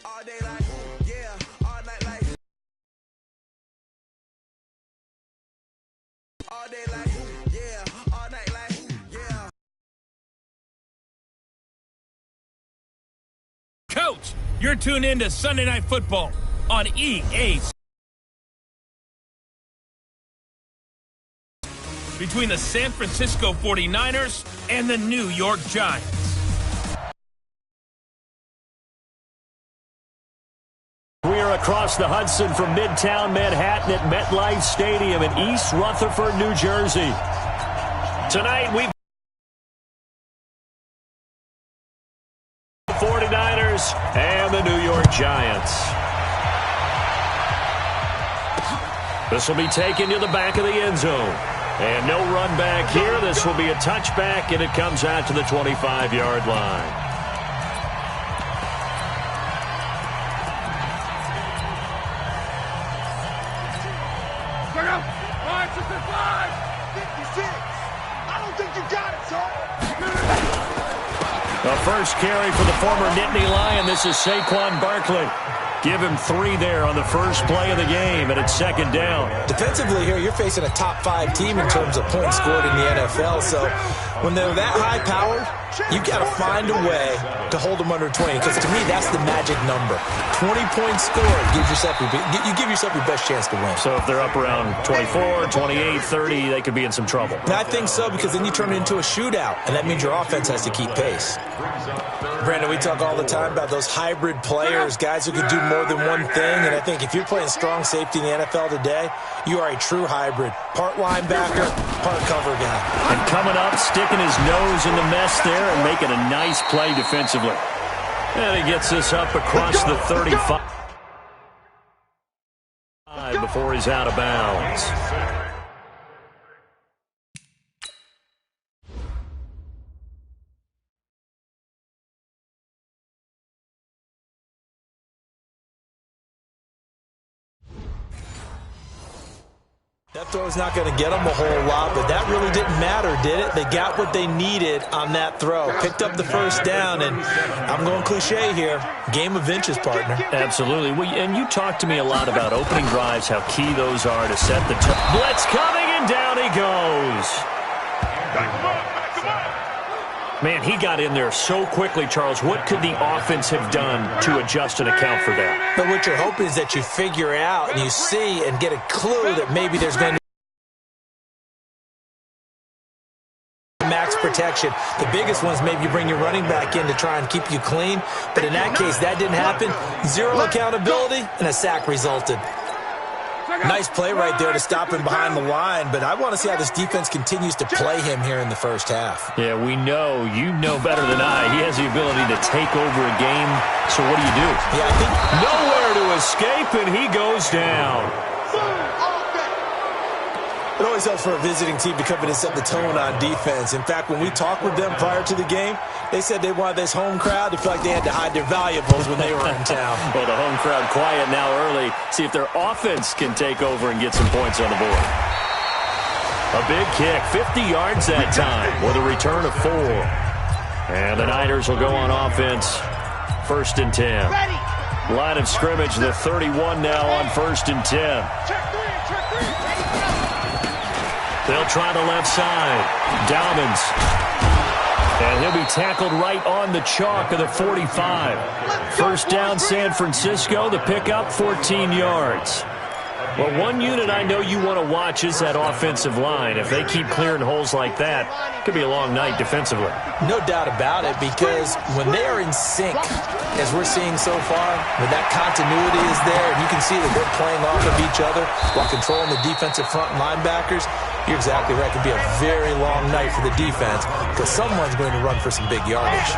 All day like, yeah, all night like, all day like, yeah, all night like, yeah. Coach, you're tuned in to Sunday Night Football on EA. Between the San Francisco 49ers and the New York Giants. We are across the Hudson from Midtown Manhattan at MetLife Stadium in East Rutherford, New Jersey. Tonight, we've 49ers and the New York Giants. This will be taken to the back of the end zone. And no run back here. This will be a touchback, and it comes out to the 25-yard line. The first carry for the former Nittany Lion. This is Saquon Barkley. Give him 3 there on the first play of the game, and it's second down. Defensively here, you're facing a top-5 team in terms of points scored in the NFL. So when they're that high-powered, you've got to find a way to hold them under 20. Because to me, that's the magic number. 20 points scored gives yourself you give yourself your best chance to win. So if they're up around 24, 28, 30, they could be in some trouble. And I think so, because then you turn it into a shootout, and that means your offense has to keep pace. Brandon, we talk all the time about those hybrid players, guys who can do more than one thing, and I think if you're playing strong safety in the NFL today, you are a true hybrid. Part linebacker, part cover guy. And coming up, sticking his nose in the mess there and making a nice play defensively. And he gets this up across the 35 before he's out of bounds. That throw's not going to get them a whole lot, but that really didn't matter, did it? They got what they needed on that throw. Picked up the first down, and I'm going cliche here. Game of inches, partner. Absolutely. Well, and you talked to me a lot about opening drives, how key those are to set the tone. Blitz coming, and down he goes. Man, he got in there so quickly, Charles. What could the offense have done to adjust and account for that? But what you're hoping is that you figure out and you see and get a clue that maybe there's going to be max protection. The biggest ones, maybe you bring your running back in to try and keep you clean. But in that case, that didn't happen. Zero accountability, and a sack resulted. Nice play right there to stop him behind the line, but I want to see how this defense continues to play him here in the first half. Yeah, we know. You know better than I. He has the ability to take over a game, so what do? Yeah, I think nowhere to escape, and he goes down. It always helps for a visiting team to come in and set the tone on defense. In fact, when we talked with them prior to the game, they said they wanted this home crowd to feel like they had to hide their valuables when they were in town. Well, the home crowd quiet now early. See if their offense can take over and get some points on the board. A big kick, 50 yards that time with a return of 4. And the Niners will go on offense, 1st and 10. Line of scrimmage, the 31 now on 1st and 10. They'll try the left side. Dalmans. And he'll be tackled right on the chalk of the 45. First down, San Francisco. The pickup, 14 yards. Well, one unit I know you want to watch is that offensive line. If they keep clearing holes like that, it could be a long night defensively. No doubt about it, because when they are in sync, as we're seeing so far, when that continuity is there, and you can see that they're playing off of each other while controlling the defensive front linebackers, you're exactly right. It could be a very long night for the defense because someone's going to run for some big yardage.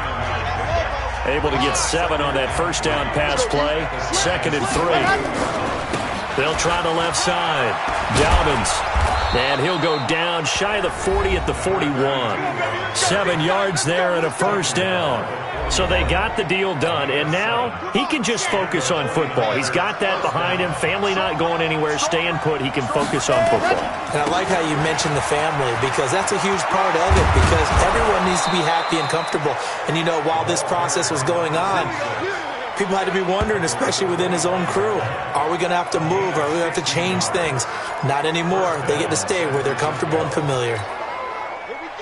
Able to get 7 on that first down pass play. 2nd and 3. They'll try the left side. Dalvins. And he'll go down shy of the 40 at the 41. 7 yards there and a first down. So they got the deal done, and now he can just focus on football. He's got that behind him. Family not going anywhere, staying put. He can focus on football. And I like how you mentioned the family, because that's a huge part of it, because everyone needs to be happy and comfortable. And, you know, while this process was going on, people had to be wondering, especially within his own crew, are we going to have to move? Are we going to have to change things? Not anymore. They get to stay where they're comfortable and familiar.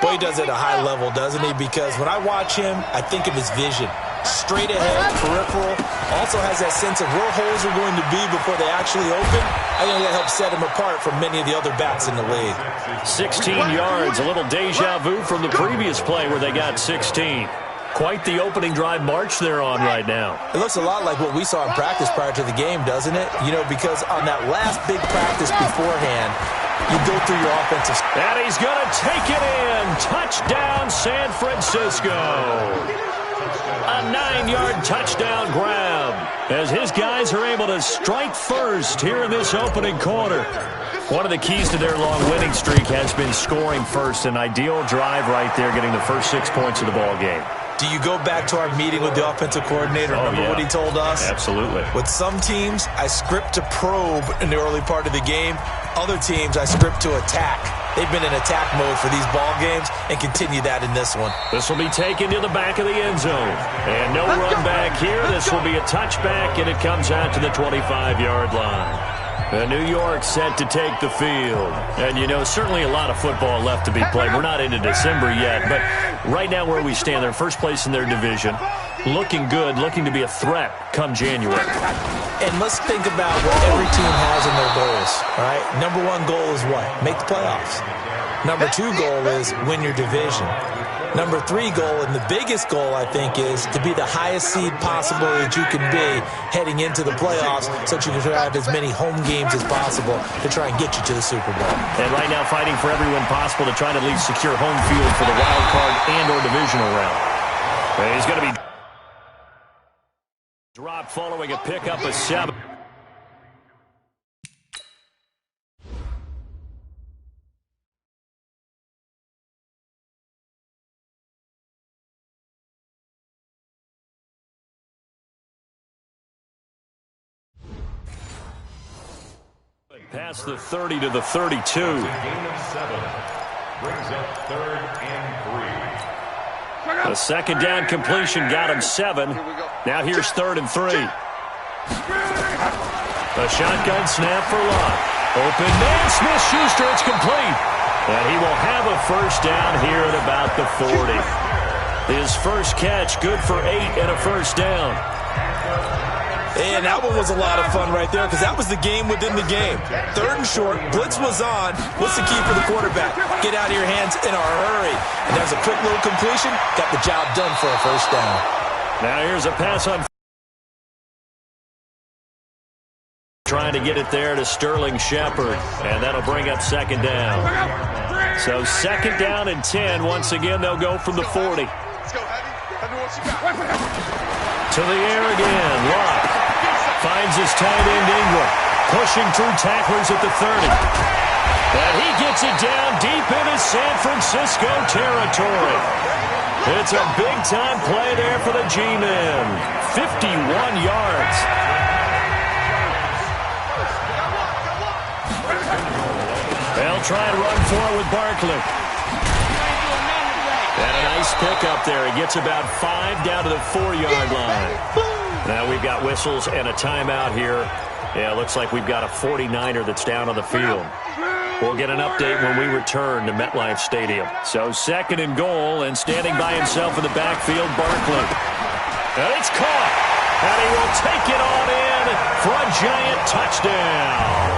Boy, he does it at a high level, doesn't he? Because when I watch him, I think of his vision. Straight ahead, peripheral, also has that sense of where holes are going to be before they actually open. I think that helps set him apart from many of the other backs in the league. 16 yards, a little deja vu from the previous play where they got 16. Quite the opening drive march they're on right now. It looks a lot like what we saw in practice prior to the game, doesn't it? You know, because on that last big practice beforehand, you go through your offensive. And he's going to take it in. Touchdown, San Francisco. A 9-yard touchdown grab as his guys are able to strike first here in this opening quarter. One of the keys to their long winning streak has been scoring first. An ideal drive right there, getting the first 6 points of the ball game. Do you go back to our meeting with the offensive coordinator? Remember what he told us? Absolutely. With some teams, I script to probe in the early part of the game. Other teams, I script to attack. They've been in attack mode for these ball games and continue that in this one. This will be taken to the back of the end zone. And no run back here. This will be a touchback, and it comes out to the 25-yard line. And New York set to take the field. And, you know, certainly a lot of football left to be played. We're not into December yet, but right now where we stand, they're first place in their division. Looking good, looking to be a threat come January. And let's think about what every team has in their goals, all right? Number one goal is what? Make the playoffs. Number two goal is win your division. Number three goal, and the biggest goal, I think, is to be the highest seed possible that you can be heading into the playoffs so that you can have as many home games as possible to try and get you to the Super Bowl. And right now fighting for every win possible to try to at least secure home field for the wild card and or divisional round. And he's going to be dropped following a pickup of 7. Past the 30 to the 32. Gain of 7 brings up 3rd and 3. The second down completion got him 7. Now here's 3rd and 3. A shotgun snap for Lott. Open man, Smith-Schuster, it's complete. And he will have a first down here at about the 40. His first catch, good for 8 and a first down. And that one was a lot of fun right there because that was the game within the game. 3rd and short, blitz was on. What's the key for the quarterback? Get out of your hands in a hurry. And there's a quick little completion. Got the job done for a first down. Now here's a pass on. Trying to get it there to Sterling Shepard. And that'll bring up 2nd down. So 2nd down and 10. Once again, they'll go from the 40. To the air again. Lott finds his tight end Ingram. Pushing through tacklers at the 30. And he gets it down deep into San Francisco territory. It's a big-time play there for the G-Men. 51 yards. They'll try and run forward with Barkley. And a nice pickup there. He gets about 5 down to the 4-yard line. Now we've got whistles and a timeout here. Yeah, it looks like we've got a 49er that's down on the field. We'll get an update when we return to MetLife Stadium. So 2nd and goal, and standing by himself in the backfield, Barkley. And it's caught. And he will take it on in for a giant touchdown.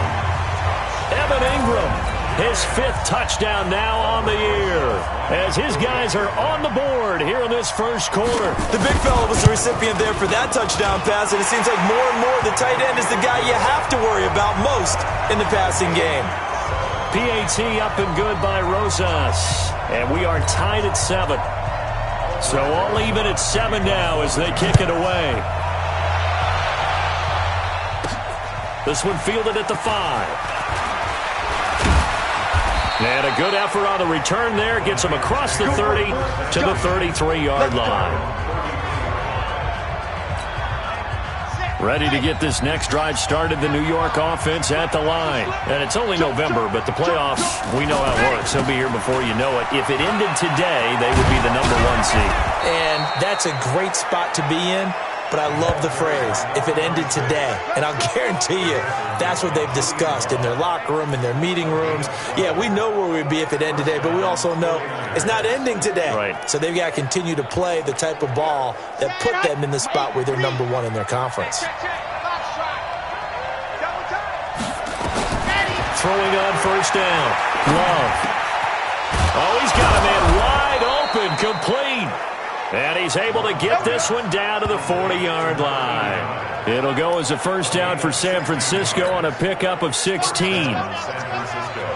Evan Ingram. His 5th touchdown now on the year as his guys are on the board here in this first quarter. The big fella was the recipient there for that touchdown pass, and it seems like more and more the tight end is the guy you have to worry about most in the passing game. PAT up and good by Rosas, and we are tied at 7. So all even at 7 now as they kick it away. This one fielded at the 5. And a good effort on the return there. Gets him across the 30 to the 33-yard line. Ready to get this next drive started, the New York offense at the line. And it's only November, but the playoffs, we know how it works. They'll be here before you know it. If it ended today, they would be the #1 seed. And that's a great spot to be in. but I love the phrase, if it ended today. And I'll guarantee you, that's what they've discussed in their locker room, in their meeting rooms. Yeah, we know where we'd be if it ended today, but we also know it's not ending today. Right. So they've got to continue to play the type of ball that put them in the spot where they're number one in their conference. Throwing on first down. Love. Oh, he's got a man wide open, complete. And he's able to get this one down to the 40-yard line. It'll go as a first down for San Francisco on a pickup of 16.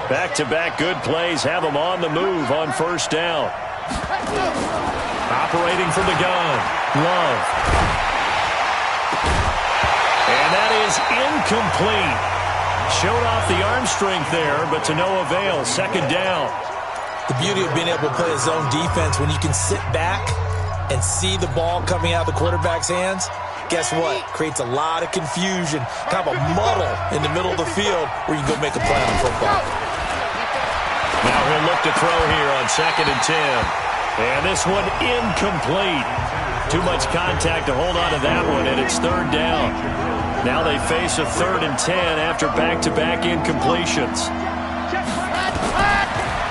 Back-to-back good plays have them on the move on first down. Operating from the gun. Love. And that is incomplete. Showed off the arm strength there, but to no avail. Second down. The beauty of being able to play a zone defense when you can sit back and see the ball coming out of the quarterback's hands, guess what? Creates a lot of confusion, kind of a muddle in the middle of the field where you can go make a play on football. Now he'll look to throw here on 2nd and 10. And this one incomplete. Too much contact to hold on to that one, and it's third down. Now they face a 3rd and 10 after back-to-back incompletions.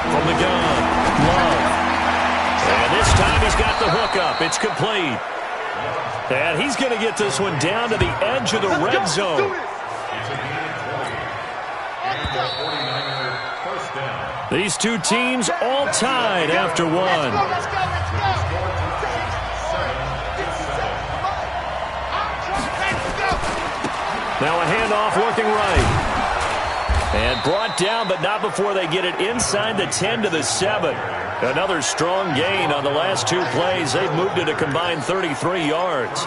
From the gun, Love. And this time he's got the hook up. It's complete. And he's going to get this one down to the edge of the red zone. These two teams all tied after one. Now a handoff working right. And brought down, but not before they get it inside the 10 to the 7. Another strong gain on the last two plays. They've moved it a combined 33 yards.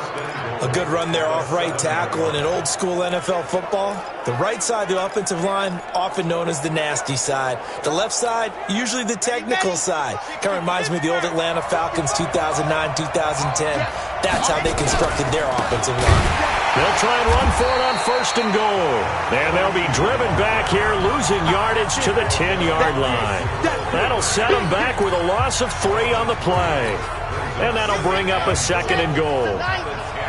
A good run there off right tackle in an old-school NFL football. The right side of the offensive line, often known as the nasty side. The left side, usually the technical side. Kind of reminds me of the old Atlanta Falcons 2009-2010. That's how they constructed their offensive line. They'll try and run for it on 1st and goal. And they'll be driven back here, losing yardage to the 10-yard line. That'll set them back with a loss of 3 on the play. And that'll bring up a 2nd and goal.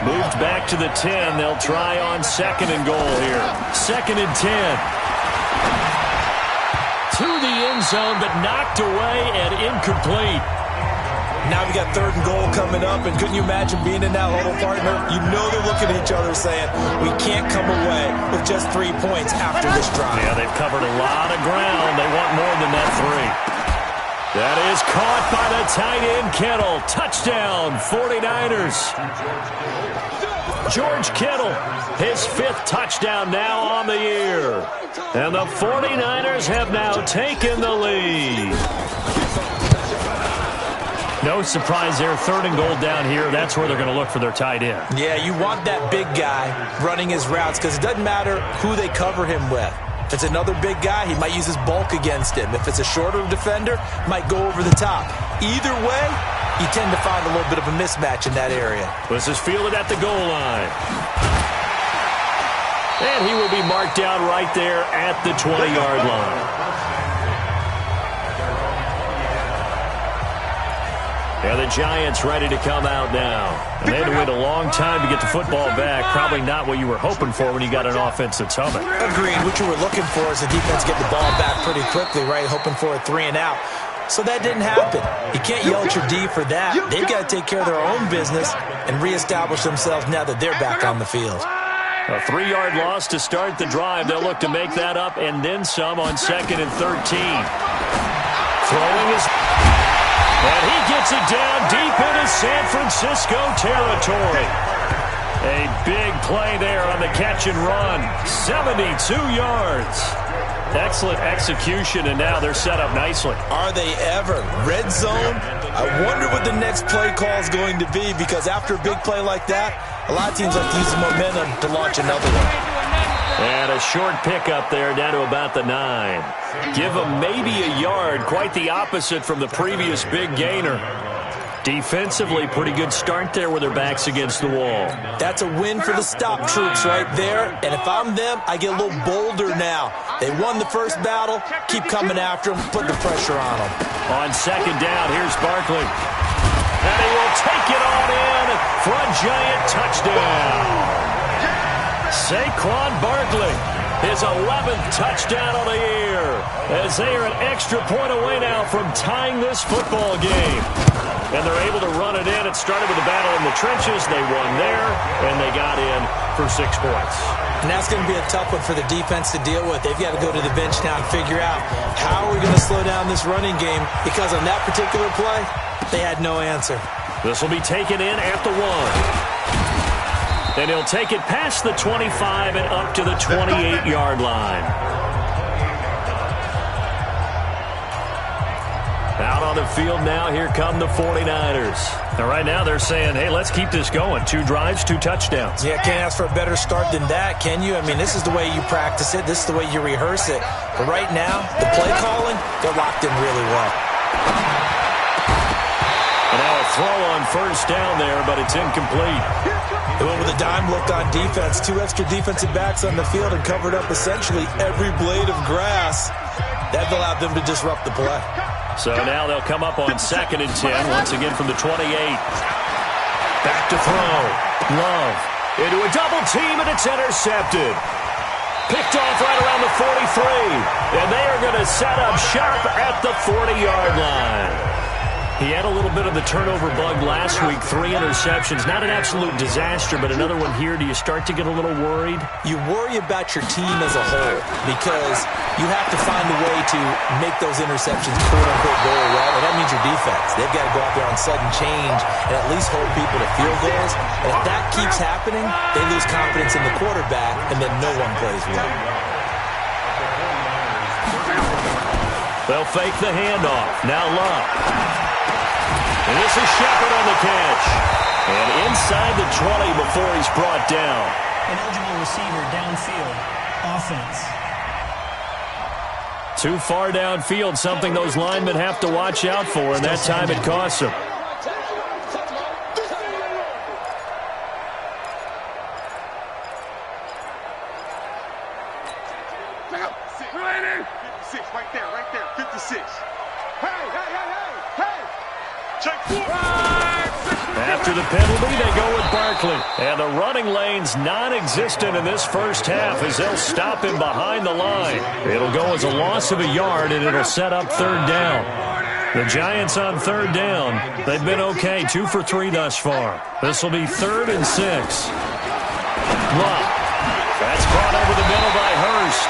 Moved back to the 10. They'll try on 2nd and goal here. 2nd and 10. To the end zone, but knocked away and incomplete. Now we got 3rd and goal coming up, and couldn't you imagine being in that huddle, partner? You know they're looking at each other saying, we can't come away with just 3 points after this drive. Yeah, they've covered a lot of ground. They want more than that 3. That is caught by the tight end, Kittle. Touchdown, 49ers. George Kittle, his 5th touchdown now on the year. And the 49ers have now taken the lead. No surprise there, 3rd and goal down here. That's where they're going to look for their tight end. Yeah, you want that big guy running his routes because it doesn't matter who they cover him with. If it's another big guy, he might use his bulk against him. If it's a shorter defender, might go over the top. Either way, you tend to find a little bit of a mismatch in that area. This is fielded at the goal line. And he will be marked down right there at the 20-yard line. Yeah, the Giants ready to come out now. And they had to wait a long time to get the football back. Probably not what you were hoping for when you got an offense that's humming. Agreed. What you were looking for is the defense get the ball back pretty quickly, right? Hoping for a 3 and out. So that didn't happen. You can't yell at your D for that. They've got to take care of their own business and reestablish themselves now that they're back on the field. A 3-yard loss to start the drive. They'll look to make that up and then some on 2nd and 13. Throwing is... And he gets it down deep into San Francisco territory. A big play there on the catch and run. 72 yards. Excellent execution, and now they're set up nicely. Are they ever? Red zone? I wonder what the next play call is going to be, because after a big play like that, a lot of teams like to use the momentum to launch another one. And a short pickup there down to about the 9. Give them maybe a yard. Quite the opposite from the previous big gainer. Defensively, pretty good start there with their backs against the wall. That's a win for the stop troops right there. And if I'm them, I get a little bolder now. They won the first battle. Keep coming after them. Put the pressure on them. On 2nd down, here's Barkley. And he will He'll take it on in for a giant touchdown. Saquon Barkley, his 11th touchdown of the year, as they are an extra point away now from tying this football game. And they're able to run it in. It started with a battle in the trenches. They won there, and they got in for 6 points. And that's going to be a tough one for the defense to deal with. They've got to go to the bench now and figure out how are we going to slow down this running game, because on that particular play, they had no answer. This will be taken in at the 1. And he'll take it past the 25 and up to the 28-yard line. Out on the field now, here come the 49ers. Now, right now they're saying, hey, let's keep this going. 2 drives, 2 touchdowns. Yeah, can't ask for a better start than that, can you? I mean, this is the way you practice it. This is the way you rehearse it. But right now, the play calling, they're locked in really well. And now a throw on first down there, but it's incomplete. They went with a dime look on defense. 2 extra defensive backs on the field and covered up essentially every blade of grass. That allowed them to disrupt the play. So now they'll come up on 2nd and 10, once again from the 28. Back to throw. Love into a double team, and it's intercepted. Picked off right around the 43. And they are going to set up shop at the 40-yard line. He had a little bit of the turnover bug last week, 3 interceptions. Not an absolute disaster, but another one here. Do you start to get a little worried? You worry about your team as a whole, because you have to find a way to make those interceptions quote-unquote go away, and that means your defense. They've got to go out there on sudden change and at least hold people to field goals. And if that keeps happening, they lose confidence in the quarterback, and then no one plays well. They'll fake the handoff. Now Love. And this is Shepard on the catch. And inside the 20 before he's brought down. An eligible receiver downfield. Offense. Too far downfield, something those linemen have to watch out for, and that time it costs them. Right there, 56. Hey! Check 4. After the penalty, they go with Barkley. And the running lane's non-existent in this first half as they'll stop him behind the line. It'll go as a loss of a yard, and it'll set up 3rd down. The Giants on 3rd down. They've been okay, 2 for 3 thus far. This will be 3rd and 6. Love. That's caught over the middle by Hurst.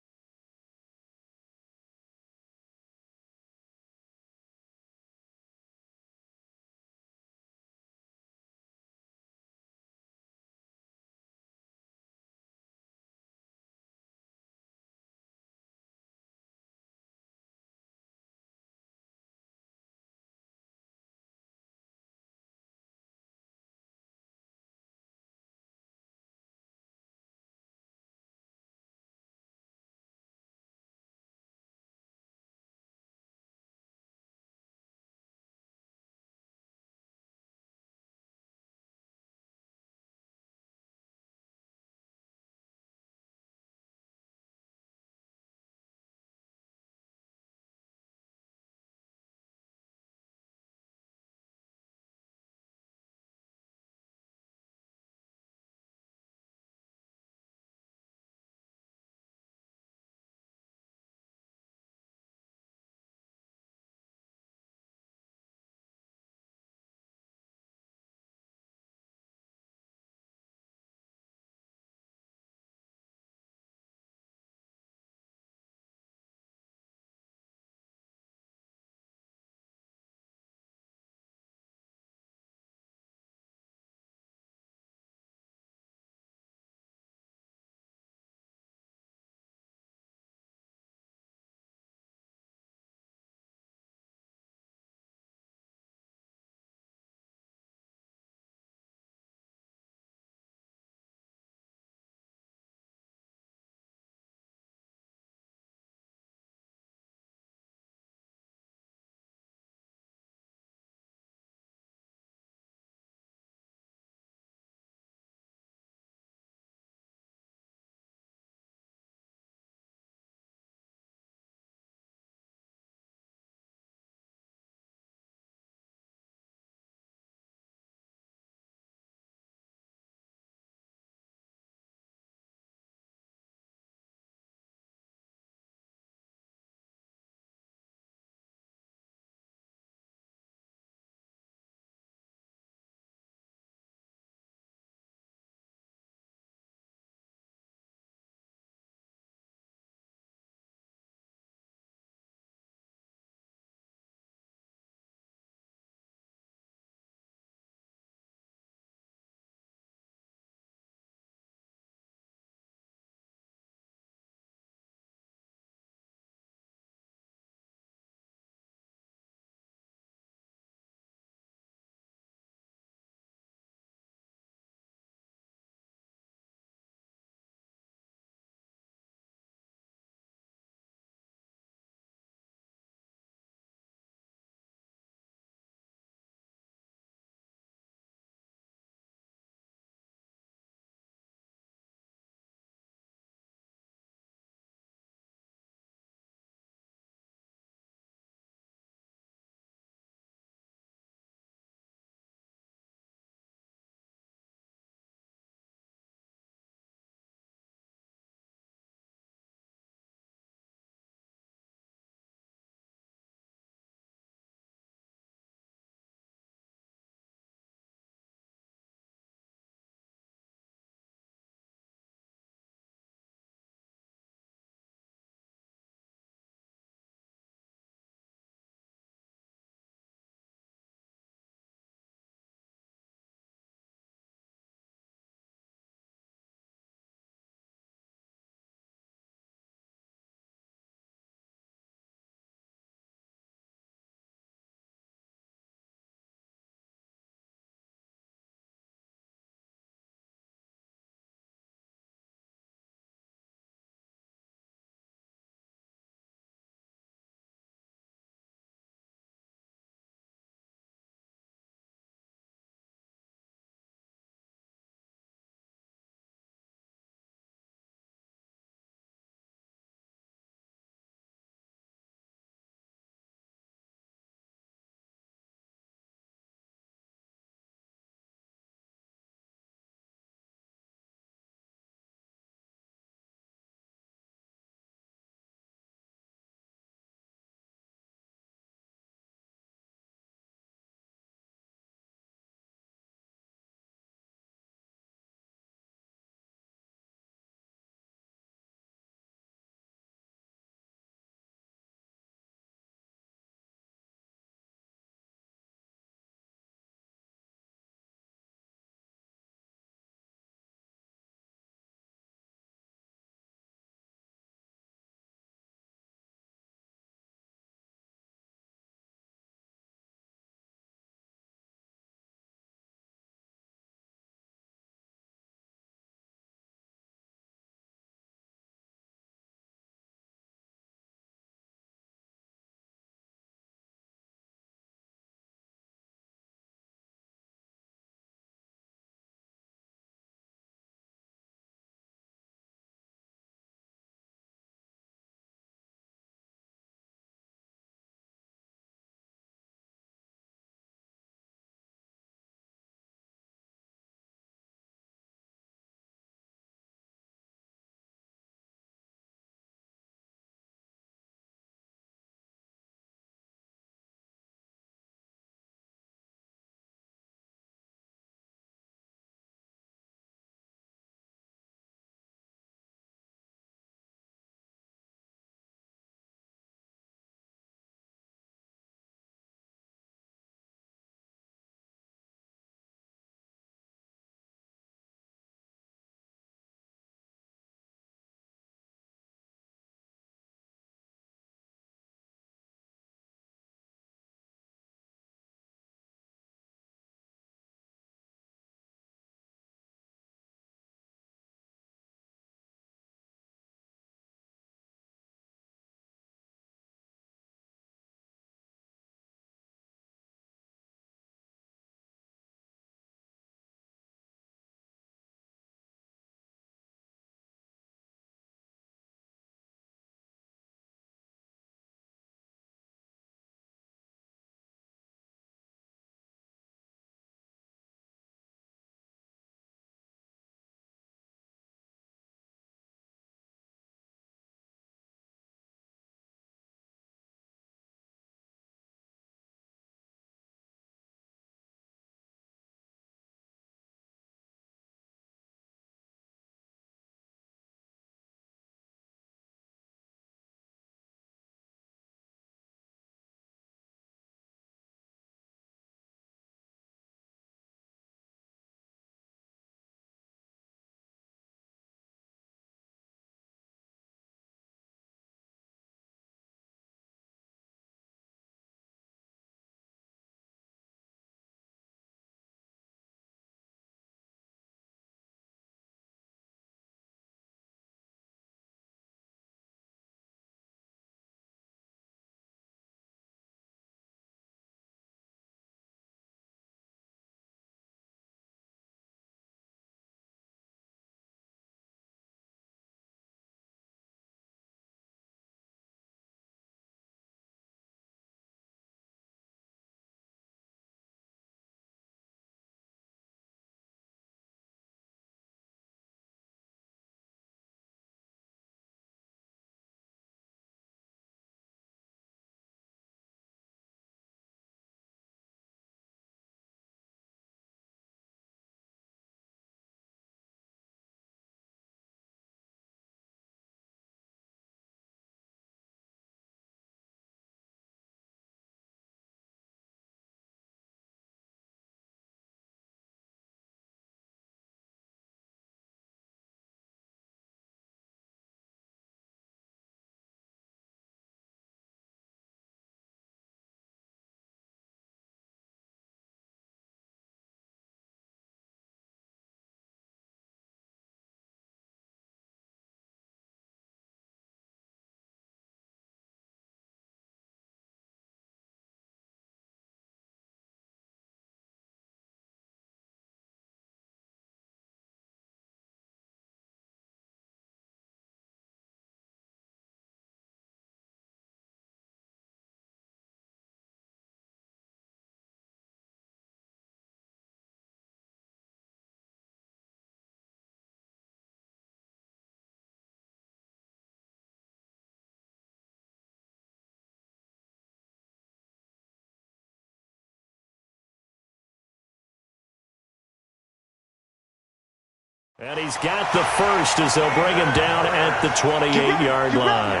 And he's got the first as they'll bring him down at the 28-yard line.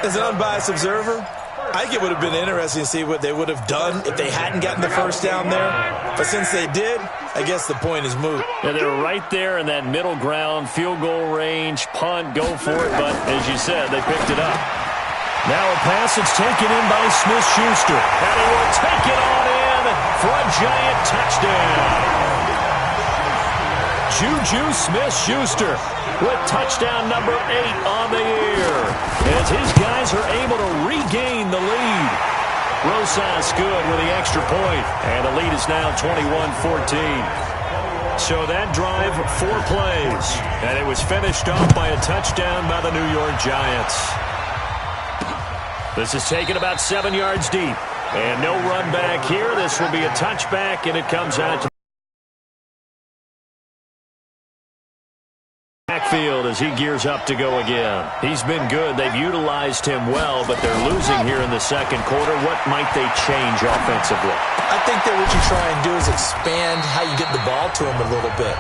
As an unbiased observer, I think it would have been interesting to see what they would have done if they hadn't gotten the first down there. But since they did, I guess the point is moot. Yeah, they were right there in that middle ground, field goal range, punt, go for it. But as you said, they picked it up. Now a pass that's taken in by Smith-Schuster. And he will take it on in for a giant touchdown. Juju Smith-Schuster with touchdown number 8 on the year as his guys are able to regain the lead. Rosas good with the extra point, and the lead is now 21-14. So that drive, 4 plays, and it was finished off by a touchdown by the New York Giants. This is taken about 7 yards deep, and no run back here. This will be a touchback, and it comes out to backfield as he gears up to go again. He's been good. They've utilized him well, but they're losing here in the second quarter. What might they change offensively? I think that what you try and do is expand how you get the ball to him a little bit.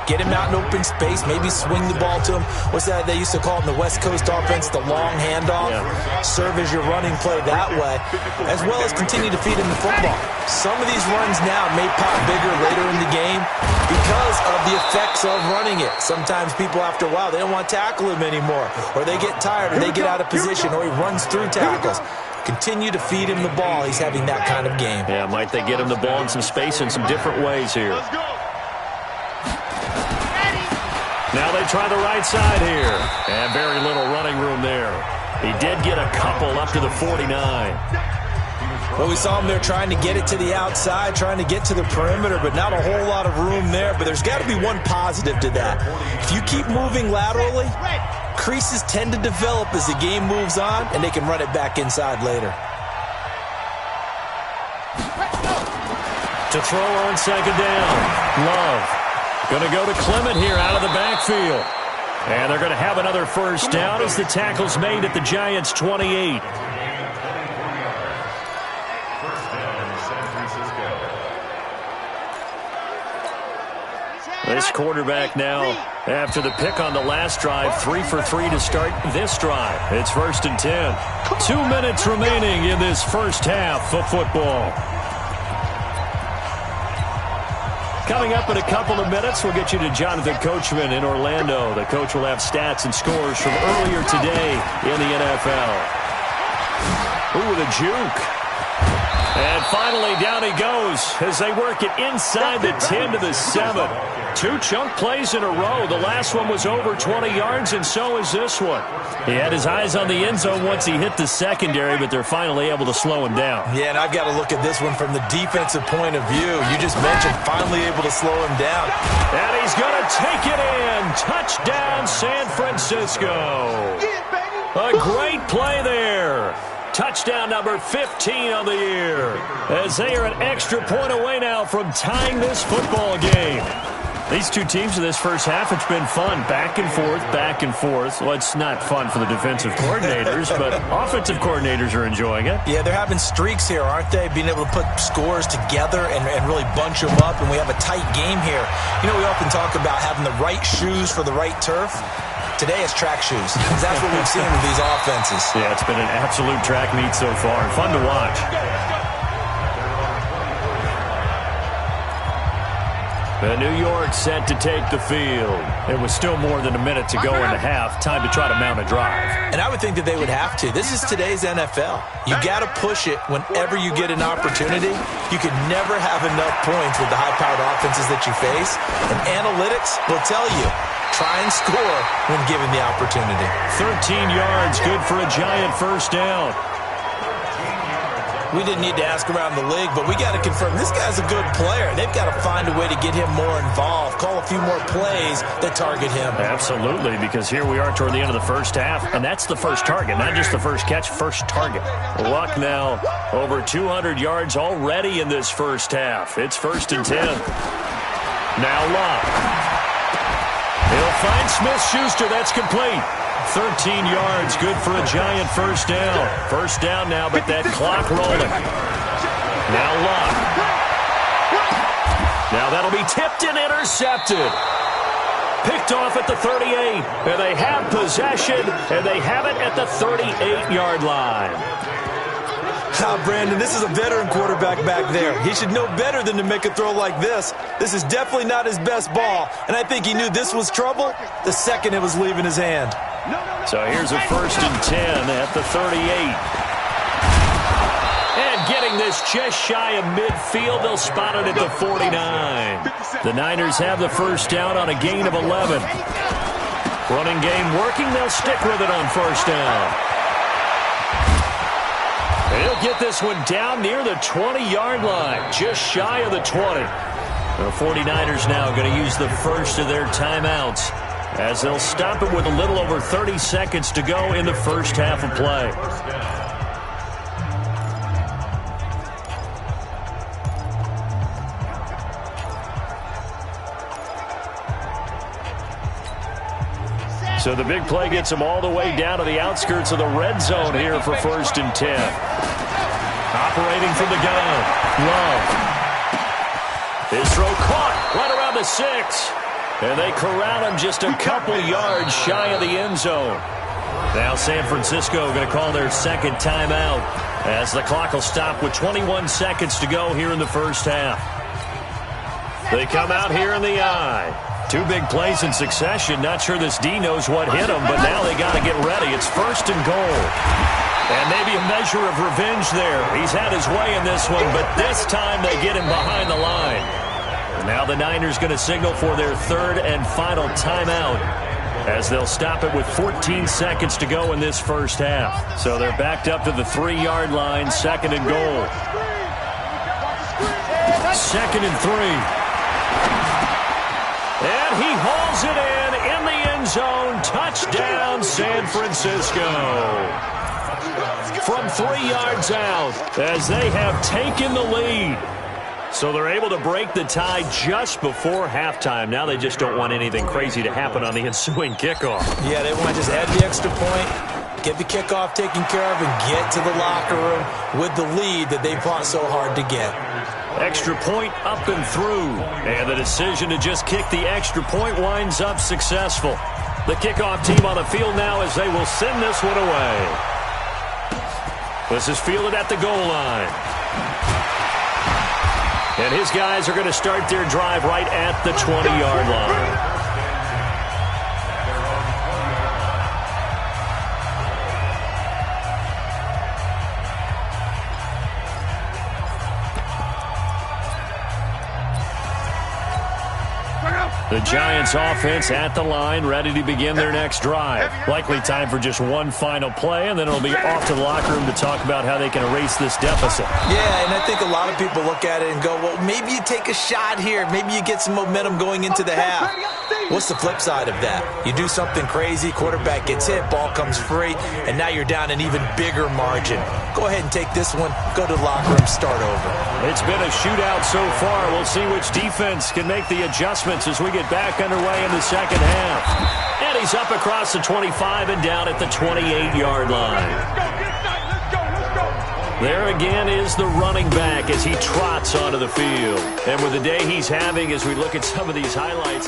Get him out in open space, maybe swing the ball to him. What's that they used to call in the West Coast offense, the long handoff? Yeah. Serve as your running play that way, as well as continue to feed him the football. Some of these runs now may pop bigger later in the game because of the effects of running it. Sometimes people, after a while, they don't want to tackle him anymore, or they get tired, or they get out of position, or he runs through tackles. Continue to feed him the ball. He's having that kind of game. Yeah, might they get him the ball in some space in some different ways here. Now they try the right side here. And very little running room there. He did get a couple up to the 49. Well, we saw him there trying to get it to the outside, trying to get to the perimeter, but not a whole lot of room there. But there's got to be one positive to that. If you keep moving laterally, creases tend to develop as the game moves on, and they can run it back inside later. To throw on second down, Love. Going to go to Clement here out of the backfield. And they're going to have another first down as the tackle's made at the Giants' 28. This quarterback now, after the pick on the last drive, 3 for 3 to start this drive. It's 1st and 10. 2 minutes remaining in this first half of football. Coming up in a couple of minutes, we'll get you to Jonathan Coachman in Orlando. The coach will have stats and scores from earlier today in the NFL. Ooh, the juke. And finally, down he goes as they work it inside the 10 to the 7. 2 chunk plays in a row. The last one was over 20 yards, and so is this one. He had his eyes on the end zone once he hit the secondary, but they're finally able to slow him down. Yeah, and I've got to look at this one from the defensive point of view. You just mentioned finally able to slow him down. And he's going to take it in. Touchdown, San Francisco. A great play there. Touchdown number 15 on the year, as they are an extra point away now from tying this football game. These two teams in this first half, it's been fun. Back and forth, back and forth. Well, it's not fun for the defensive coordinators, but offensive coordinators are enjoying it. Yeah, they're having streaks here, aren't they? Being able to put scores together and really bunch them up, and we have a tight game here. You know, we often talk about having the right shoes for the right turf. Today it's track shoes, because that's what we've seen with these offenses. Yeah, it's been an absolute track meet so far, and fun to watch. The New York set to take the field. It was still more than a minute to go in the half. Time to try to mount a drive. And I would think that they would have to. This is today's NFL. You got to push it whenever you get an opportunity. You could never have enough points with the high-powered offenses that you face. And analytics will tell you, try and score when given the opportunity. 13 yards, good for a Giant first down. We didn't need to ask around the league, but we got to confirm this guy's a good player. They've got to find a way to get him more involved, call a few more plays that target him. Absolutely, because here we are toward the end of the first half, and that's the first target, not just the first catch, first target. Luck now over 200 yards already in this first half. It's 1st and 10. Now Luck. He'll find Smith-Schuster. That's complete. 13 yards, good for a Giant first down. First down now, but that clock rolling. Now Luck. Now that'll be tipped and intercepted. Picked off at the 38, and they have possession, and they have it at the 38-yard line. Brandon, this is a veteran quarterback back there. He should know better than to make a throw like this. This is definitely not his best ball, and I think he knew this was trouble the second it was leaving his hand. So here's a 1st and 10 at the 38. And getting this just shy of midfield, they'll spot it at the 49. The Niners have the first down on a gain of 11. Running game working, they'll stick with it on 1st down. He'll get this one down near the 20-yard line, just shy of the 20. The 49ers now going to use the first of their timeouts as they'll stop it with a little over 30 seconds to go in the first half of play. So the big play gets them all the way down to the outskirts of the red zone here for 1st and 10. Operating from the gun, Love. His throw caught right around the 6. And they corral him just a couple yards shy of the end zone. Now San Francisco going to call their second timeout as the clock will stop with 21 seconds to go here in the first half. They come out here in the eye. 2 big plays in succession. Not sure this D knows what hit him, but now they got to get ready. It's 1st and goal. And maybe a measure of revenge there. He's had his way in this one, but this time they get him behind the line. And now the Niners going to signal for their 3rd and final timeout as they'll stop it with 14 seconds to go in this first half. So they're backed up to the 3-yard line, 2nd and goal. 2nd and 3. And he hauls it in the end zone. Touchdown, San Francisco. From 3 yards out as they have taken the lead. So they're able to break the tie just before halftime. Now they just don't want anything crazy to happen on the ensuing kickoff. Yeah, they want to just add the extra point, get the kickoff taken care of, and get to the locker room with the lead that they fought so hard to get. Extra point up and through. And the decision to just kick the extra point winds up successful. The kickoff team on the field now as they will send this one away. This is fielded at the goal line. And his guys are going to start their drive right at the 20-yard line. The Giants offense at the line, ready to begin their next drive. Likely time for just one final play, and then it'll be off to the locker room to talk about how they can erase this deficit. Yeah, and I think a lot of people look at it and go, well, maybe you take a shot here. Maybe you get some momentum going into the half. What's the flip side of that? You do something crazy, quarterback gets hit, ball comes free, and now you're down an even bigger margin. Go ahead and take this one, go to the locker room, start over. It's been a shootout so far. We'll see which defense can make the adjustments as we get back underway in the second half. And he's up across the 25 and down at the 28-yard line. There again is the running back as he trots onto the field. And with the day he's having, as we look at some of these highlights,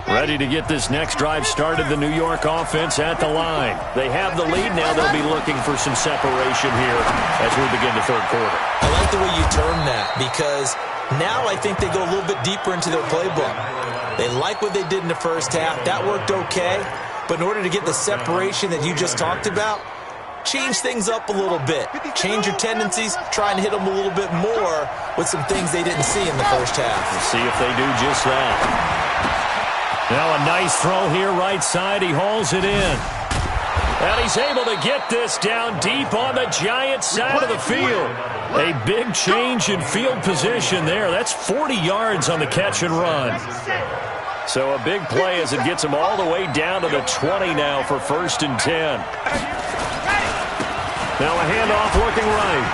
ready to get this next drive started, the New York offense at the line. They have the lead now. They'll be looking for some separation here as we begin the third quarter. I like the way you term that because now I think they go a little bit deeper into their playbook. They like what they did in the first half. That worked okay. But in order to get the separation that you just talked about, change things up a little bit. Change your tendencies. Try and hit them a little bit more with some things they didn't see in the first half. We'll see if they do just that. Now a nice throw here right side. He hauls it in. And he's able to get this down deep on the Giants side of the field. A big change in field position there. That's 40 yards on the catch and run. So a big play as it gets him all the way down to the 20 now for 1st and 10. Now a handoff looking right.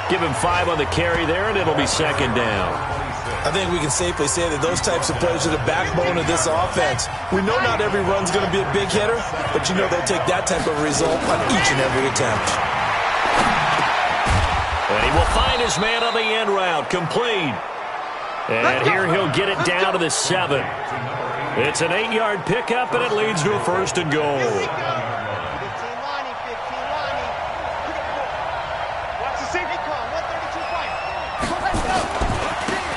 Give him 5 on the carry there, and it'll be 2nd down. I think we can safely say that those types of plays are the backbone of this offense. We know not every run's going to be a big hitter, but you know they'll take that type of result on each and every attempt. And he will find his man on the end route, complete. And here he'll get it down to the 7. It's an 8-yard pickup, and it leads to a 1st and goal.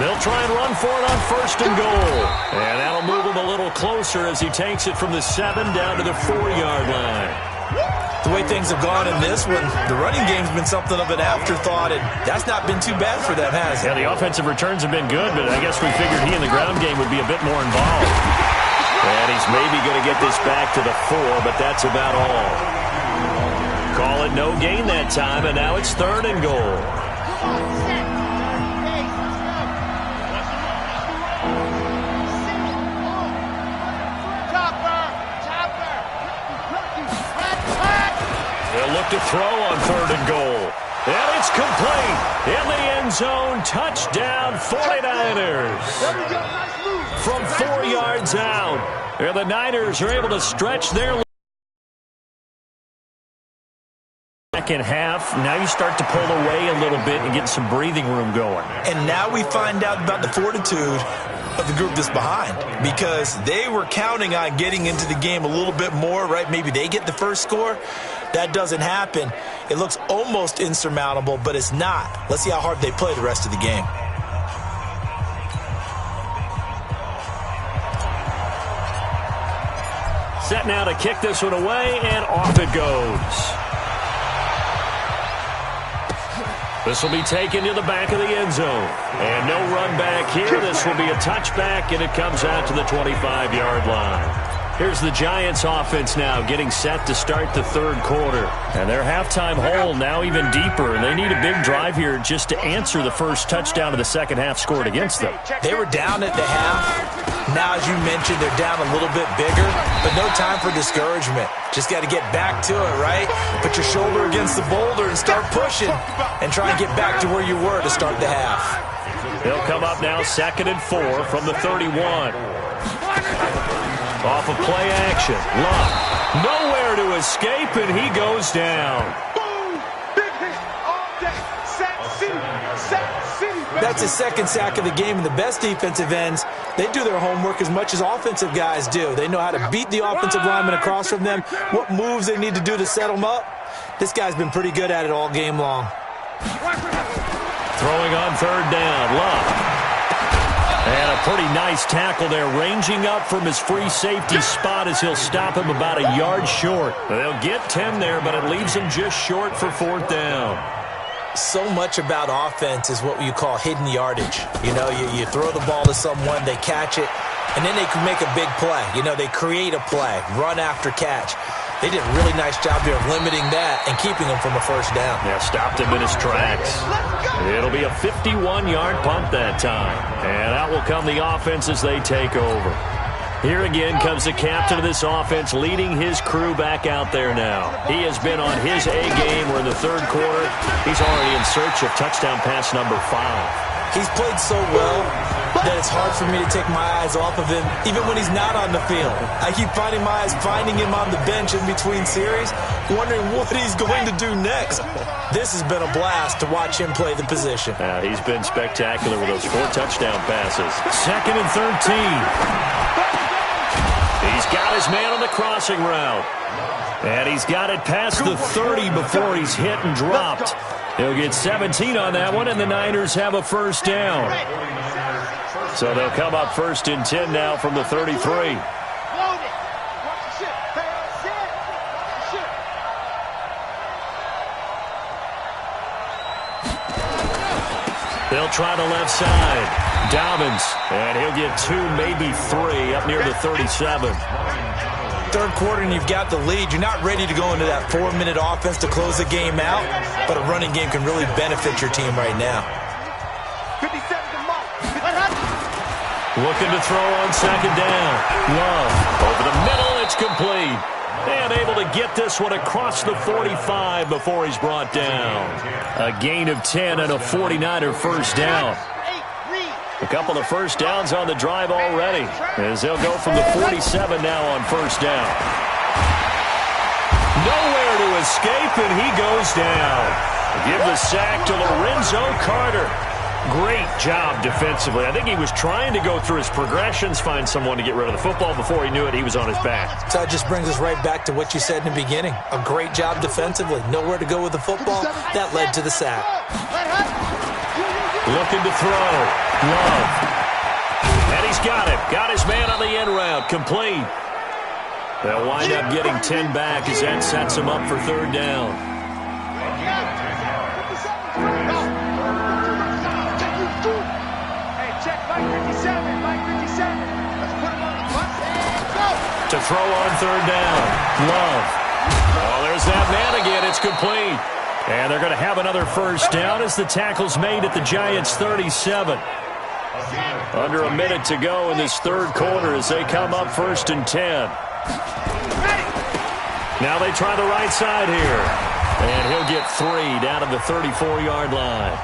They'll try and run for it on 1st and goal. And that'll move him a little closer as he takes it from the 7 down to the 4-yard line. The way things have gone in this one, the running game's been something of an afterthought, and that's not been too bad for them, has it? Yeah, the offensive returns have been good, but I guess we figured he in the ground game would be a bit more involved. And he's maybe going to get this back to the 4, but that's about all. Call it no gain that time, and now it's 3rd and goal. They'll look to throw on 3rd and goal. And it's complete. In the end zone, touchdown 49ers. From 4 yards out. And the Niners are able to stretch their lead. Second half, now you start to pull away a little bit and get some breathing room going. And now we find out about the fortitude of the group that's behind, because they were counting on getting into the game a little bit more, right? Maybe they get the first score. That doesn't happen. It looks almost insurmountable, but it's not. Let's see how hard they play the rest of the game. Set now to kick this one away, and off it goes. This will be taken to the back of the end zone. And no run back here. This will be a touchback, and it comes out to the 25-yard line. Here's the Giants offense now getting set to start the 3rd quarter. And their halftime hole now even deeper. And they need a big drive here just to answer the first touchdown of the second half scored against them. They were down at the half. Now, as you mentioned, they're down a little bit bigger, but no time for discouragement. Just got to get back to it, right? Put your shoulder against the boulder and start pushing and try and get back to where you were to start the half. They'll come up now 2nd and 4 from the 31. Off of play action. Luck. Nowhere to escape, and he goes down. That's his 2nd sack of the game, and the best defensive ends, they do their homework as much as offensive guys do. They know how to beat the offensive lineman across from them, what moves they need to do to set them up. This guy's been pretty good at it all game long. Throwing on 3rd down. Luck. And a pretty nice tackle there, ranging up from his free safety spot as he'll stop him about a yard short. They'll get 10 there, but it leaves him just short for 4th down. So much about offense is what you call hidden yardage. You know, you throw the ball to someone, they catch it, and then they can make a big play. You know, they create a play, run after catch. They did a really nice job here of limiting that and keeping him from a 1st down. Yeah, stopped him in his tracks. It'll be a 51-yard punt that time. And out will come the offense as they take over. Here again comes the captain of this offense, leading his crew back out there now. He has been on his A game. We're in the 3rd quarter. He's already in search of touchdown pass number 5. He's played so well that it's hard for me to take my eyes off of him, even when he's not on the field. I keep finding him on the bench in between series, wondering what he's going to do next. This has been a blast to watch him play the position. He's been spectacular with those 4 touchdown passes. 2nd and 13. He's got his man on the crossing route. And he's got it past the 30 before he's hit and dropped. He'll get 17 on that one, and the Niners have a 1st down. So they'll come up 1st and 10 now from the 33. They'll try the left side. Dobbins, and he'll get 2, maybe 3 up near the 37. 3rd quarter and you've got the lead. You're not ready to go into that 4-minute offense to close the game out, but a running game can really benefit your team right now. Looking to throw on 2nd down. Love over the middle. It's complete. And able to get this one across the 45 before he's brought down. A gain of 10 and a 49er 1st down. A couple of 1st downs on the drive already, as they'll go from the 47 now on 1st down. Nowhere to escape, and he goes down. Give the sack to Lorenzo Carter. Great job defensively. I think he was trying to go through his progressions, find someone to get rid of the football. Before he knew it, he was on his back. So that just brings us right back to what you said in the beginning. A great job defensively. Nowhere to go with the football. That led to the sack. Looking to throw. Love. And he's got it. Got his man on the end route. Complete. They'll wind up getting 10 back as that sets him up for third down. To throw on third down. Love. Oh, there's that man again. It's complete. And they're going to have another first down as the tackle's made at the Giants' 37. Under a minute to go in this third quarter as they come up 1st and 10. Now they try the right side here. And he'll get 3 down to the 34-yard line.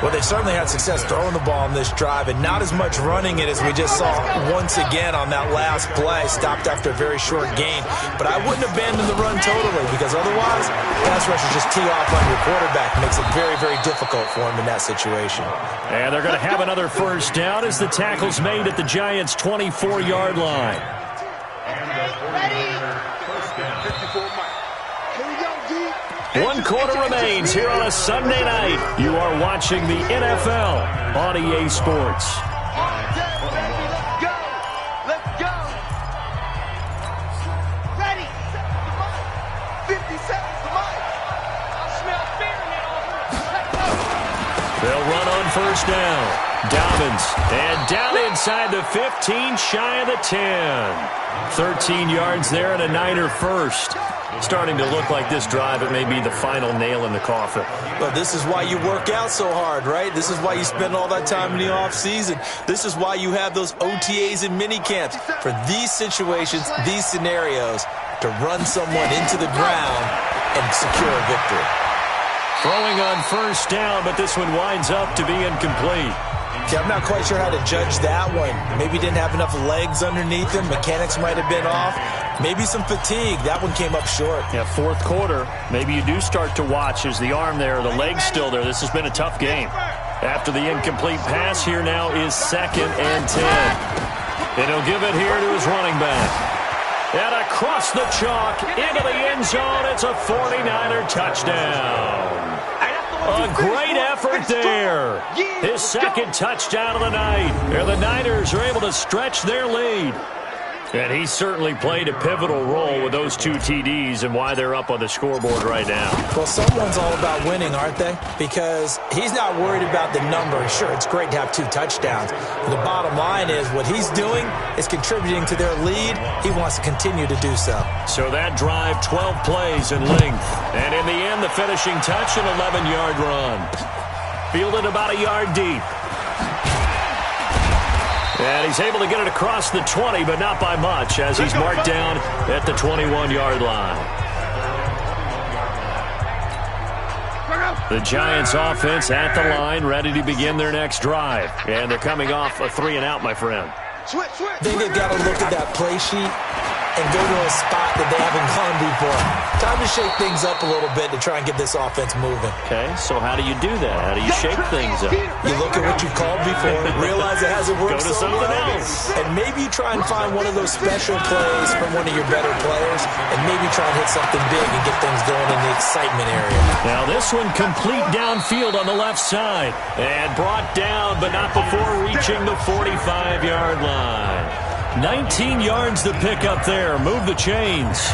Well, they certainly had success throwing the ball on this drive, and not as much running it as we just saw once again on that last play. Stopped after a very short gain. But I wouldn't abandon the run totally, because otherwise, pass rushers just tee off on your quarterback. Makes it very, very difficult for him in that situation. And they're going to have another first down as the tackle's made at the Giants' 24-yard line. One quarter remains here on a Sunday night. You are watching the NFL on EA Sports. Let's go. Ready. 50 seconds to Mike. I smell fear in it. They'll run on first down. Dobbins. And down inside the 15, shy of the 10. 13 yards there and a Niner first. Starting to look like this drive, it may be the final nail in the coffin. But this is why you work out so hard, right? This is why you spend all that time in the offseason. This is why you have those OTAs and mini camps. For these situations, these scenarios, to run someone into the ground and secure a victory. Throwing on first down, but this one winds up to be incomplete. Okay, I'm not quite sure how to judge that one. Maybe didn't have enough legs underneath him. Mechanics might have been off. Maybe some fatigue. That one came up short. Yeah, fourth quarter, maybe you do start to watch as the arm there, the leg's still there. This has been a tough game. After the incomplete pass, here now is 2nd and 10. And he'll give it here to his running back. And across the chalk, into the end zone, it's a 49er touchdown. A great effort there. His 2nd touchdown of the night. And the Niners are able to stretch their lead. And he certainly played a pivotal role with those 2 TDs and why they're up on the scoreboard right now. Well, someone's all about winning, aren't they? Because he's not worried about the number. Sure, it's great to have 2 touchdowns. But the bottom line is what he's doing is contributing to their lead. He wants to continue to do so. So that drive, 12 plays in length. And in the end, the finishing touch, an 11-yard run. Fielded about a yard deep. And he's able to get it across the 20, but not by much, as he's marked down at the 21-yard line. The Giants offense at the line, ready to begin their next drive. And they're coming off a 3-and-out, my friend. I think they've got to look at that play sheet and go to a spot that they haven't gone before. Time to shake things up a little bit to try and get this offense moving. Okay, so how do you do that? How do you shake things up? You look at what you called before, realize it hasn't worked Go to so something well, else. and maybe try and find one of those special plays from one of your better players, and maybe try and hit something big and get things going in the excitement area. Now this one complete downfield on the left side. And brought down, but not before reaching the 45-yard line. 19 yards to pick up there. Move the chains.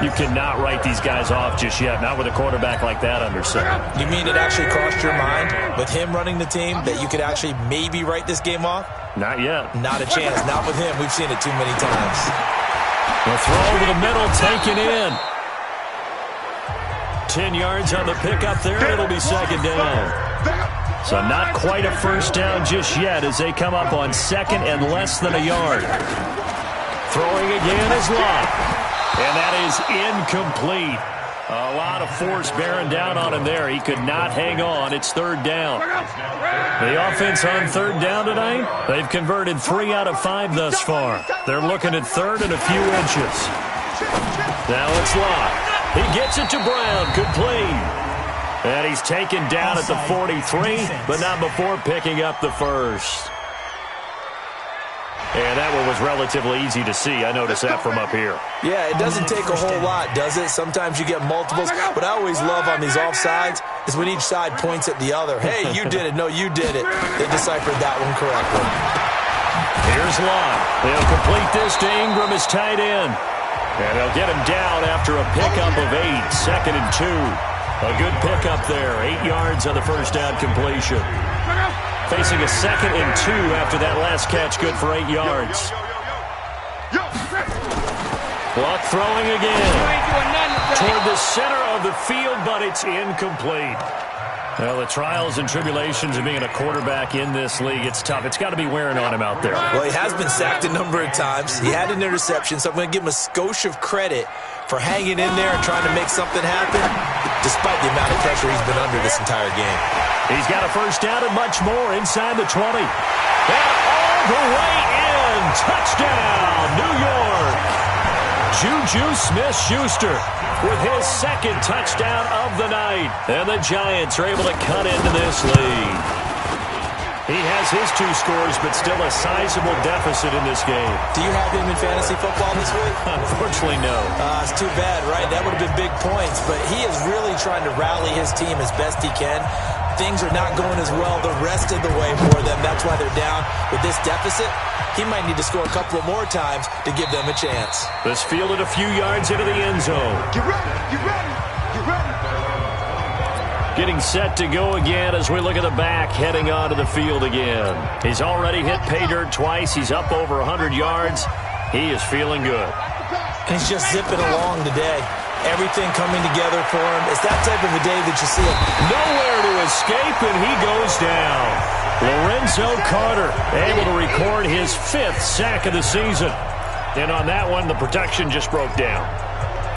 You cannot write these guys off just yet, not with a quarterback like that under center. You mean it actually crossed your mind with him running the team that you could actually maybe write this game off? Not yet. Not a chance. Not with him. We've seen it too many times. The throw over the middle, taken in. 10 yards on the pickup there, and it'll be 2nd down. So not quite a first down just yet as they come up on 2nd and less than a yard. Throwing again is Love. And that is incomplete. A lot of force bearing down on him there. He could not hang on. It's 3rd down. The offense on 3rd down tonight, they've converted 3 out of 5 thus far. They're looking at 3rd and a few inches. Now it's Love. He gets it to Brown. Complete. And he's taken down at the 43, but not before picking up the first. And that one was relatively easy to see. I noticed that from up here. Yeah, it doesn't take a whole lot, does it? Sometimes you get multiples. What I always love on these offsides is when each side points at the other. Hey, you did it. No, you did it. They deciphered that one correctly. Here's Lott. They'll complete this to Ingram as tight end. And they'll get him down after a pickup of 8, 2nd and 2. A good pickup there. 8 yards on the first down completion. Facing a 2nd and 2 after that last catch, good for 8 yards. Luck throwing again. Toward the center of the field, but it's incomplete. Well, the trials and tribulations of being a quarterback in this league, it's tough. It's got to be wearing on him out there. Well, he has been sacked a number of times. He had an interception, so I'm going to give him a skosh of credit for hanging in there and trying to make something happen, despite the amount of pressure he's been under this entire game. He's got a first down and much more inside the 20. And all the way in. Touchdown, New York. Juju Smith-Schuster with his 2nd touchdown of the night. And the Giants are able to cut into this lead. He has his 2 scores, but still a sizable deficit in this game. Do you have him in fantasy football this week? Unfortunately, no. It's too bad, right? That would have been big points. But he is really trying to rally his team as best he can. Things are not going as well the rest of the way for them. That's why they're down with this deficit. He might need to score a couple of more times to give them a chance. This fielded a few yards into the end zone. Get ready, get ready, get ready. Getting set to go again as we look at the back heading onto the field again. He's already hit pay dirt twice. He's up over 100 yards. He is feeling good. He's just zipping along today. Everything coming together for him. It's that type of a day that you see it. Nowhere to escape, and he goes down. Lorenzo Carter able to record his 5th sack of the season. And on that one, the protection just broke down.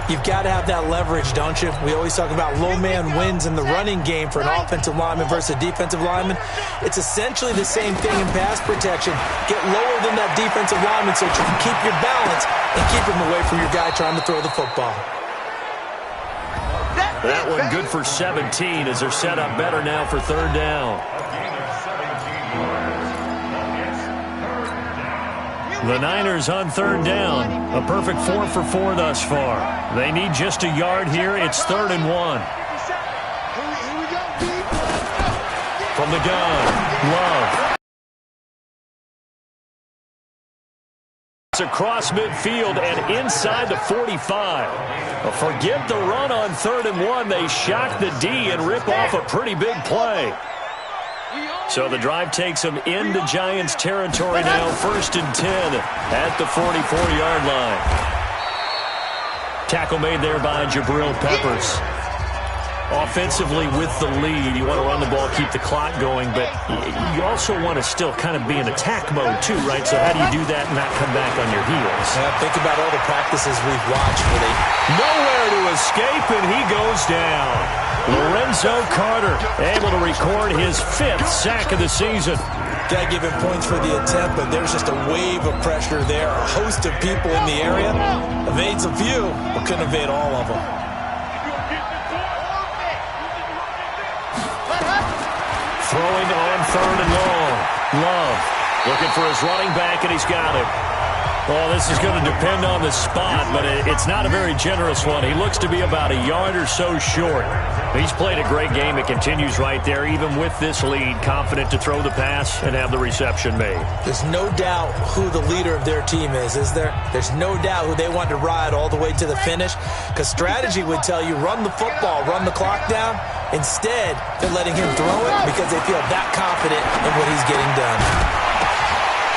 You've got to have that leverage, don't you? We always talk about low man wins in the running game for an offensive lineman versus a defensive lineman. It's essentially the same thing in pass protection. Get lower than that defensive lineman so that you can keep your balance and keep him away from your guy trying to throw the football. That one good for 17 as they're set up better now for 3rd down. The Niners on 3rd down. A perfect 4 for 4 thus far. They need just a yard here. It's 3rd and 1. From the gun, Love. It's across midfield and inside the 45. Forget the run on 3rd and 1. They shock the D and rip off a pretty big play. So the drive takes them into Giants territory now. 1st and 10 at the 44-yard line. Tackle made there by Jabril Peppers. Offensively with the lead, you want to run the ball, keep the clock going, but you also want to still kind of be in attack mode too, right? So how do you do that and not come back on your heels? Yeah, think about all the practices we've watched where they... Nowhere to escape, and he goes down. Lorenzo Carter able to record his 5th sack of the season. Got to give him points for the attempt, but there's just a wave of pressure there. A host of people in the area. Evades a few, but couldn't evade all of them. Throwing on 3rd and long. Love looking for his running back, and he's got it. Well, this is going to depend on the spot, but it's not a very generous one. He looks to be about a yard or so short. He's played a great game. It continues right there, even with this lead, confident to throw the pass and have the reception made. There's no doubt who the leader of their team is there? There's no doubt who they want to ride all the way to the finish, because strategy would tell you run the football, run the clock down. Instead, they're letting him throw it because they feel that confident in what he's getting done.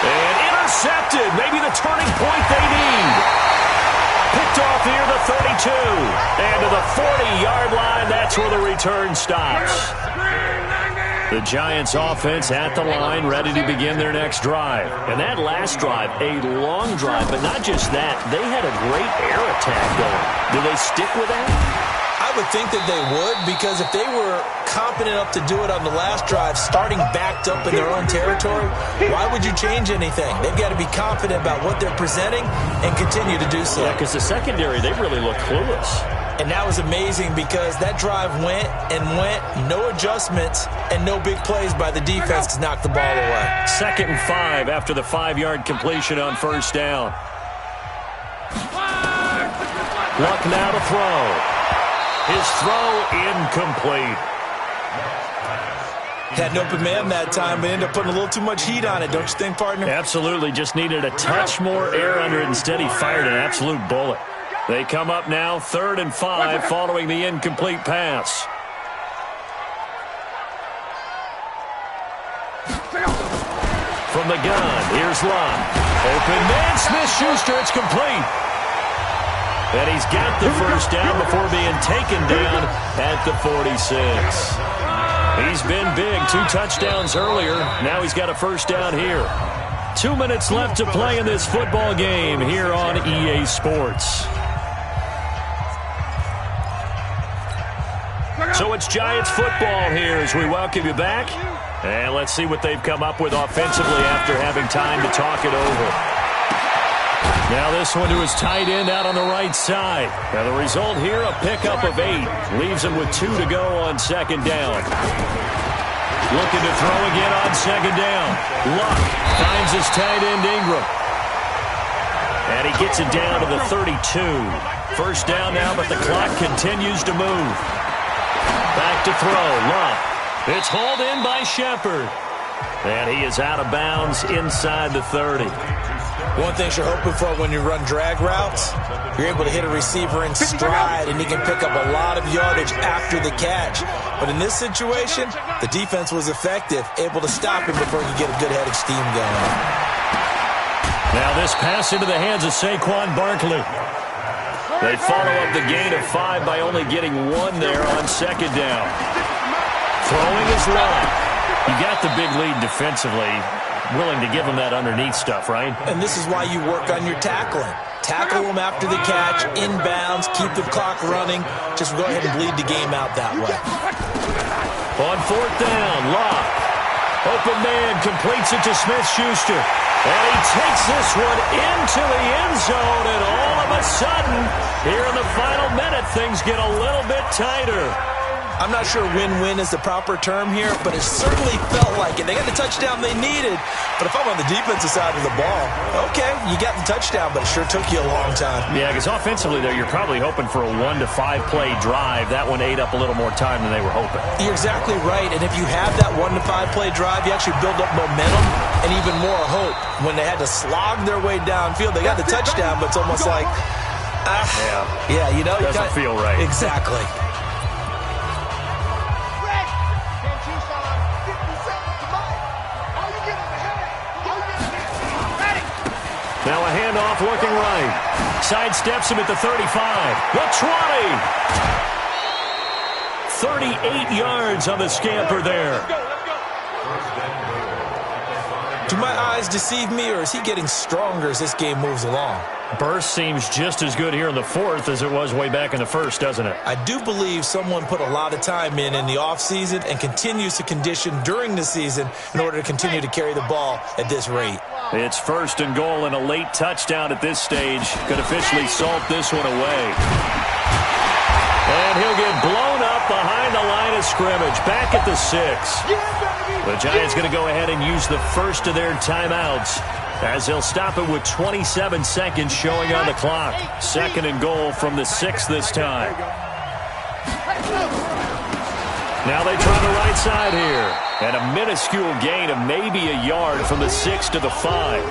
And intercepted. Maybe the turning point they need. Picked off near the 32. And to the 40-yard line, that's where the return stops. The Giants offense at the line, ready to begin their next drive. And that last drive, a long drive, but not just that. They had a great air attack going. Do they stick with that? I would think that they would, because if they were competent enough to do it on the last drive, starting backed up in their own territory, why would you change anything? They've got to be confident about what they're presenting and continue to do so. Yeah, because the secondary, they really look clueless. And that was amazing because that drive went and went, no adjustments, and no big plays by the defense to knock the ball away. 2nd and 5 after the 5-yard completion on first down. Luck now to throw. His throw incomplete. Had an open man that time, but ended up putting a little too much heat on it, don't you think, partner? Absolutely. Just needed a touch more air under it. Instead, he fired an absolute bullet. They come up now 3rd and 5 following the incomplete pass. From the gun, here's Luck. Open man, Smith-Schuster, it's complete. And he's got the first down before being taken down at the 46. He's been big, 2 touchdowns earlier. Now he's got a first down here. 2 minutes left to play in this football game here on EA Sports. So it's Giants football here as we welcome you back. And let's see what they've come up with offensively after having time to talk it over. Now this one to his tight end out on the right side. Now the result here, a pickup of 8. Leaves him with 2 to go on 2nd down. Looking to throw again on 2nd down. Luck finds his tight end Ingram. And he gets it down to the 32. First down now, but the clock continues to move. Back to throw, Luck. It's hauled in by Shepard. And he is out of bounds inside the 30. One thing you're hoping for when you run drag routes, you're able to hit a receiver in stride, and he can pick up a lot of yardage after the catch. But in this situation, the defense was effective, able to stop him before he could get a good head of steam going. Now this pass into the hands of Saquon Barkley. They follow up the gain of 5 by only getting 1 there on 2nd down. Throwing is Luck. You got the big lead defensively. Willing to give him that underneath stuff, right? And this is why you work on your tackling. Tackle him after the catch, inbounds, keep the clock running. Just go ahead and bleed the game out that way. On 4th down, Luck. Open man completes it to Smith-Schuster. And he takes this one into the end zone, and all of a sudden, here in the final minute, things get a little bit tighter. I'm not sure win-win is the proper term here, but it certainly felt like it. They got the touchdown they needed, but if I'm on the defensive side of the ball, okay, you got the touchdown, but it sure took you a long time. Yeah, because offensively there, you're probably hoping for a 1 to 5 play drive. That one ate up a little more time than they were hoping. You're exactly right, and if you have that 1 to 5 play drive, you actually build up momentum and even more hope. When they had to slog their way downfield, they got the touchdown, but it's almost like, yeah, you know, doesn't feel right. Exactly. Now a handoff looking right. Sidesteps him at the 35. The 20. 38 yards on the scamper there. Do my eyes deceive me, or is he getting stronger as this game moves along? Burst seems just as good here in the 4th as it was way back in the 1st, doesn't it? I do believe someone put a lot of time in the offseason and continues to condition during the season in order to continue to carry the ball at this rate. It's 1st and goal, and a late touchdown at this stage could officially salt this one away. And he'll get blown up behind the line of scrimmage, back at the 6. The Giants going to go ahead and use the first of their timeouts as they'll stop it with 27 seconds showing on the clock. 2nd and goal from the 6 this time. Now they try the right side here. And a minuscule gain of maybe a yard from the 6 to the 5.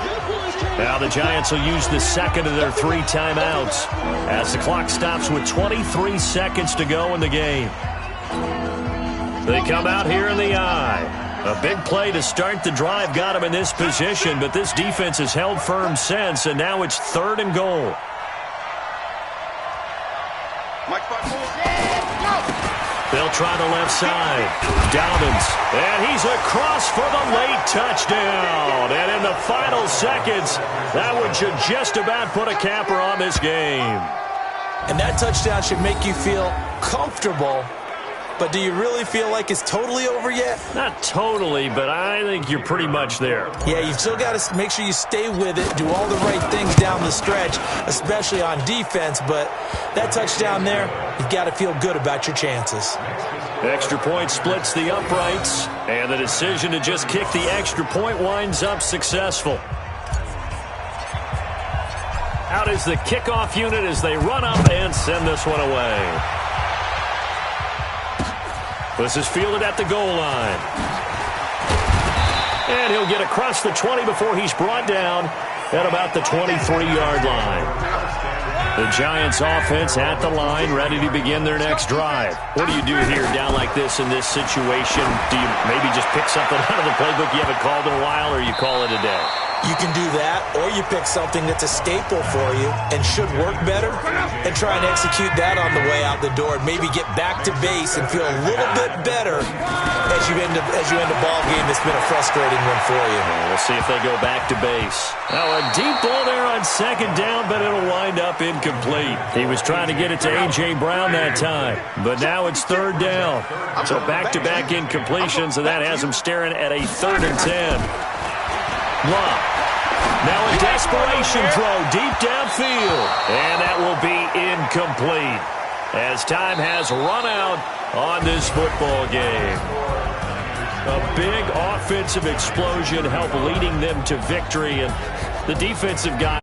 Now the Giants will use the 2nd of their 3 timeouts as the clock stops with 23 seconds to go in the game. They come out here in the eye. A big play to start the drive got him in this position, but this defense has held firm since, and now it's 3rd and goal. They'll try the left side. Dobbins, and he's across for the late touchdown. And in the final seconds, that one should just about put a capper on this game. And that touchdown should make you feel comfortable but do you really feel like it's totally over yet? Not totally, but I think you're pretty much there. Yeah, you've still got to make sure you stay with it, do all the right things down the stretch, especially on defense, but that touchdown there, you've got to feel good about your chances. Extra point splits the uprights, and the decision to just kick the extra point winds up successful. Out is the kickoff unit as they run up and send this one away. This is fielded at the goal line. And he'll get across the 20 before he's brought down at about the 23-yard line. The Giants offense at the line, ready to begin their next drive. What do you do here down like this in this situation? Do you maybe just pick something out of the playbook you haven't called in a while, or you call it a day? You can do that, or you pick something that's a staple for you and should work better and try and execute that on the way out the door and maybe get back to base and feel a little bit better as you end a ball game that's been a frustrating one for you. We'll see if they go back to base. Now a deep ball there on second down, but it'll wind up incomplete. He was trying to get it to A.J. Brown that time, but now it's third down. So back-to-back incompletions, and that has him staring at a 3rd and 10. Love. Now a desperation throw deep downfield. And that will be incomplete as time has run out on this football game. A big offensive explosion helped leading them to victory, and the defensive guy